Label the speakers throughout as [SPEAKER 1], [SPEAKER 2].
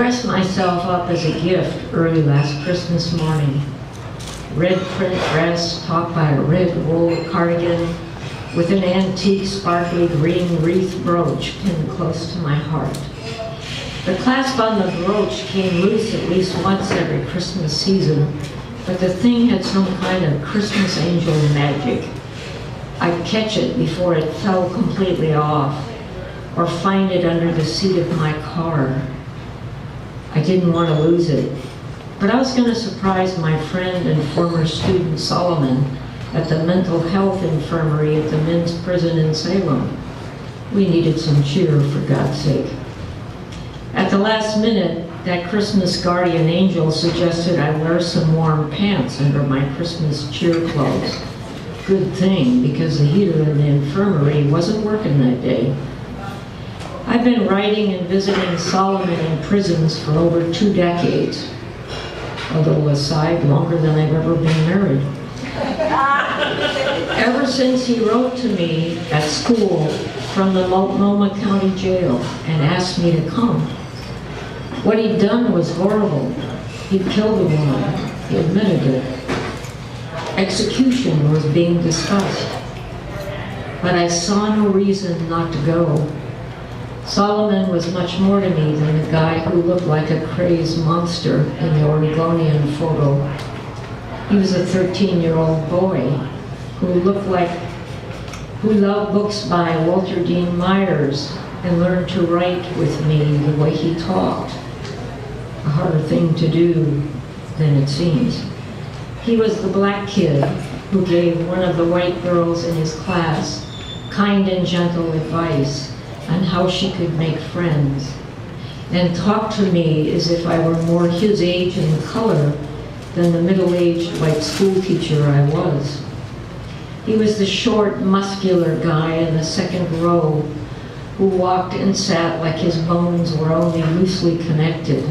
[SPEAKER 1] dressed myself up as a gift early last Christmas morning. Red print dress topped by a red wool cardigan with an antique sparkly green wreath brooch pinned close to my heart. The clasp on the brooch came loose at least once every Christmas season, but the thing had some kind of Christmas angel magic. I'd catch it before it fell completely off, or find it under the seat of my car. I didn't want to lose it, but I was going to surprise my friend and former student Solomon at the mental health infirmary at the men's prison in Salem. We needed some cheer, for God's sake. At the last minute, that Christmas guardian angel suggested I wear some warm pants under my Christmas cheer clothes. Good thing, because the heater in the infirmary wasn't working that day. I've been writing and visiting Solomon in prisons for over 2 decades. A little aside, longer than I've ever been married. Ever since he wrote to me at school from the Multnomah County Jail and asked me to come. What he'd done was horrible. He'd killed a woman. He admitted it. Execution was being discussed. But I saw no reason not to go. Solomon was much more to me than the guy who looked like a crazed monster in the Oregonian photo. He was a 13-year-old boy who loved books by Walter Dean Myers and learned to write with me the way he talked. A harder thing to do than it seems. He was the black kid who gave one of the white girls in his class kind and gentle advice on how she could make friends, and talked to me as if I were more his age and color than the middle-aged white schoolteacher I was. He was the short, muscular guy in the second row who walked and sat like his bones were only loosely connected,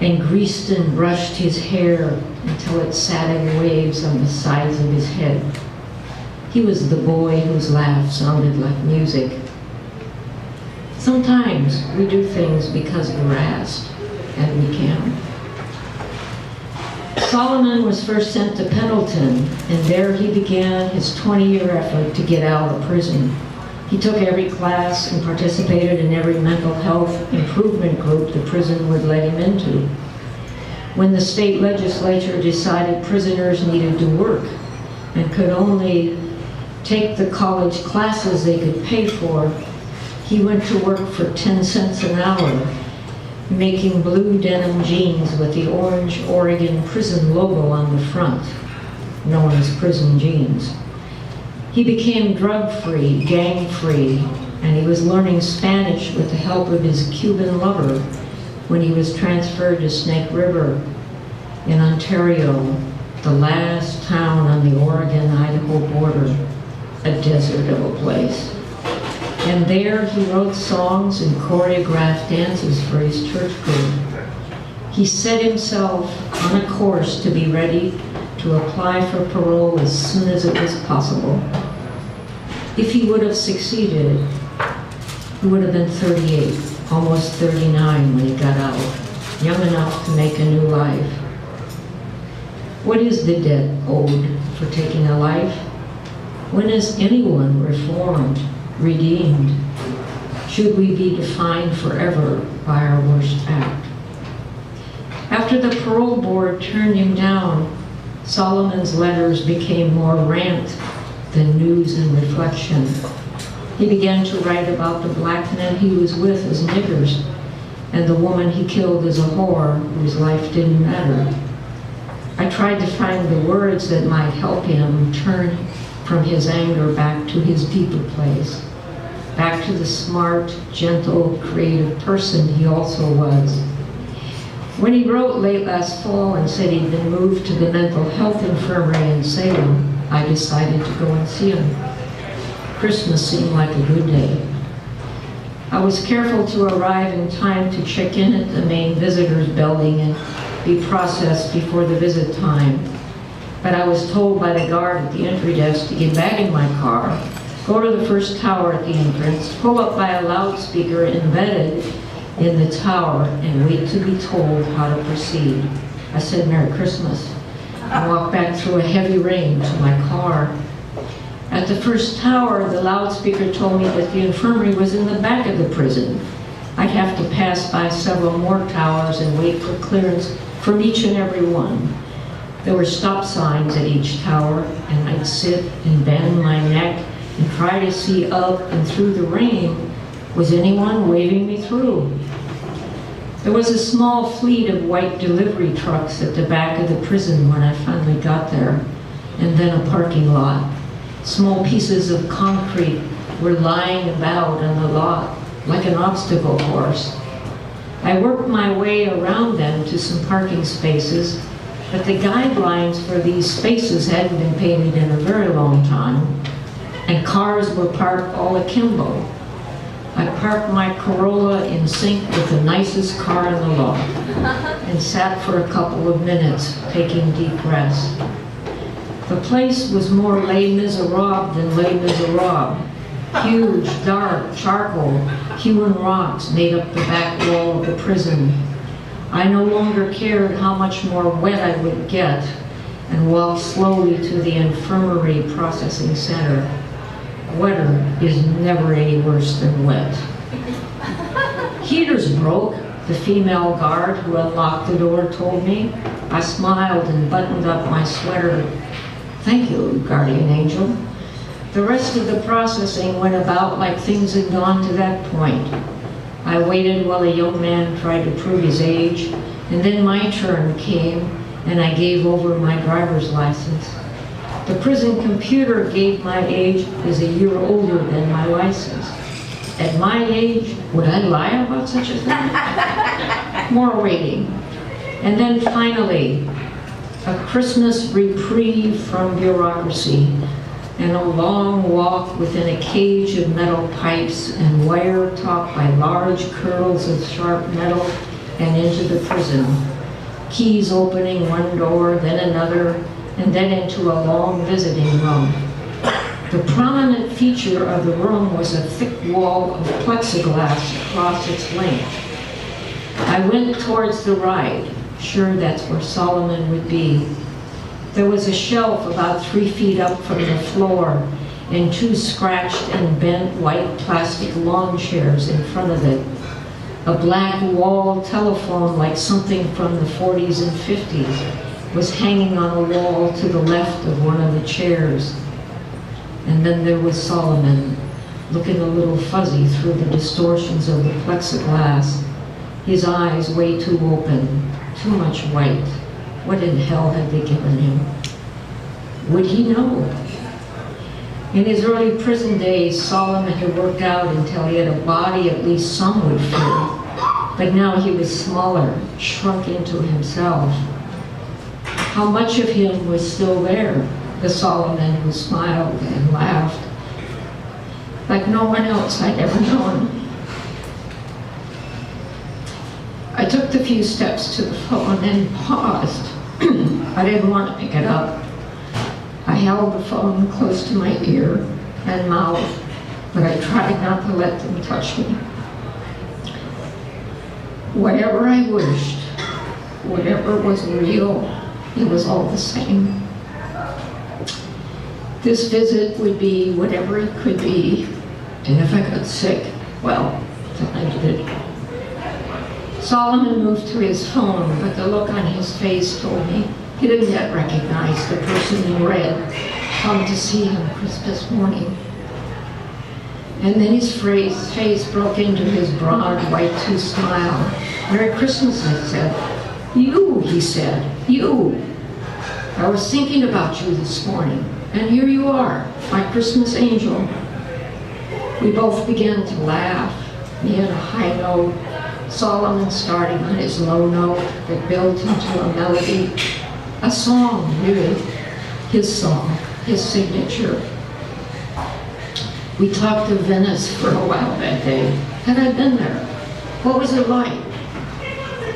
[SPEAKER 1] and greased and brushed his hair until it sat in waves on the sides of his head. He was the boy whose laugh sounded like music. Sometimes we do things because we're asked, and we can. Solomon was first sent to Pendleton, and there he began his 20-year effort to get out of prison. He took every class and participated in every mental health improvement group the prison would let him into. When the state legislature decided prisoners needed to work and could only take the college classes they could pay for, he went to work for 10 cents an hour, making blue denim jeans with the orange Oregon prison logo on the front, known as prison jeans. He became drug-free, gang-free, and he was learning Spanish with the help of his Cuban lover when he was transferred to Snake River in Ontario, the last town on the Oregon-Idaho border, a desert of a place. And there he wrote songs and choreographed dances for his church group. He set himself on a course to be ready to apply for parole as soon as it was possible. If he would have succeeded, he would have been 38, almost 39 when he got out, young enough to make a new life. What is the debt owed for taking a life? When is anyone reformed, redeemed? Should we be defined forever by our worst act? After the parole board turned him down, Solomon's letters became more rant than news and reflection. He began to write about the black men he was with as niggers, and the woman he killed as a whore whose life didn't matter. I tried to find the words that might help him turn from his anger back to his deeper place, back to the smart, gentle, creative person he also was. When he wrote late last fall and said he'd been moved to the mental health infirmary in Salem, I decided to go and see him. Christmas seemed like a good day. I was careful to arrive in time to check in at the main visitors building and be processed before the visit time. But I was told by the guard at the entry desk to get back in my car, go to the first tower at the entrance, pull up by a loudspeaker embedded in the tower and wait to be told how to proceed. I said, Merry Christmas. I walked back through a heavy rain to my car. At the first tower, the loudspeaker told me that the infirmary was in the back of the prison. I'd have to pass by several more towers and wait for clearance from each and every one. There were stop signs at each tower, and I'd sit and bend my neck and try to see up and through the rain. Was anyone waving me through? There was a small fleet of white delivery trucks at the back of the prison when I finally got there, and then a parking lot. Small pieces of concrete were lying about on the lot like an obstacle course. I worked my way around them to some parking spaces, but the guidelines for these spaces hadn't been painted in a very long time, and cars were parked all akimbo. I parked my Corolla in sync with the nicest car in the lot and sat for a couple of minutes, taking deep breaths. The place was more Les Miserables than Les Miserables. Huge, dark, charcoal, hewn rocks made up the back wall of the prison. I no longer cared how much more wet I would get and walked slowly to the infirmary processing center. Wetter is never any worse than wet. Heaters broke, the female guard who unlocked the door told me. I smiled and buttoned up my sweater. Thank you, guardian angel. The rest of the processing went about like things had gone to that point. I waited while a young man tried to prove his age, and then my turn came, and I gave over my driver's license. The prison computer gave my age as a year older than my license. At my age, would I lie about such a thing? More waiting. And then finally, a Christmas reprieve from bureaucracy and a long walk within a cage of metal pipes and wire topped by large curls of sharp metal and into the prison. Keys opening one door, then another, and then into a long visiting room. The prominent feature of the room was a thick wall of plexiglass across its length. I went towards the right, sure that's where Solomon would be. There was a shelf about 3 feet up from the floor and 2 scratched and bent white plastic lawn chairs in front of it. A black wall telephone like something from the 40s and 50s was hanging on a wall to the left of one of the chairs. And then there was Solomon, looking a little fuzzy through the distortions of the plexiglass, his eyes way too open, too much white. What in hell had they given him? Would he know? In his early prison days, Solomon had worked out until he had a body at least some would fill. But now he was smaller, shrunk into himself. How much of him was still there? The Solomon who smiled and laughed like no one else I'd ever known. I took the few steps to the phone and paused. I didn't want to pick it up. I held the phone close to my ear and mouth, but I tried not to let them touch me. Whatever I wished, whatever was real, it was all the same. This visit would be whatever it could be, and if I got sick, well, then I did. Solomon moved to his phone, but the look on his face told me he didn't yet recognize the person in red come to see him Christmas morning. And then his face broke into his broad, white-tooth smile. Merry Christmas, I said. You, he said, you. I was thinking about you this morning, and here you are, my Christmas angel. We both began to laugh, me at a high note, Solomon starting on his low note that built into a melody. A song, really. His song, his signature. We talked of Venice for a while that day. Had I been there? What was it like?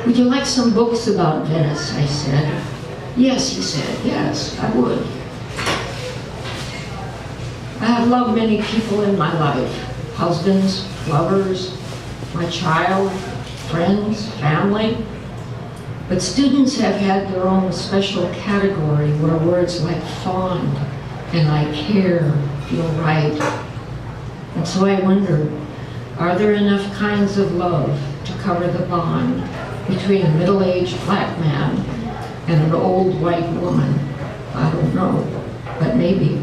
[SPEAKER 1] Would you like some books about Venice? I said. Yes, he said. Yes, I would. I have loved many people in my life. Husbands, lovers, my child, friends, family. But students have had their own special category where words like fond and I care feel right. And so I wonder, are there enough kinds of love to cover the bond between a middle-aged black man and an old white woman? I don't know, but maybe.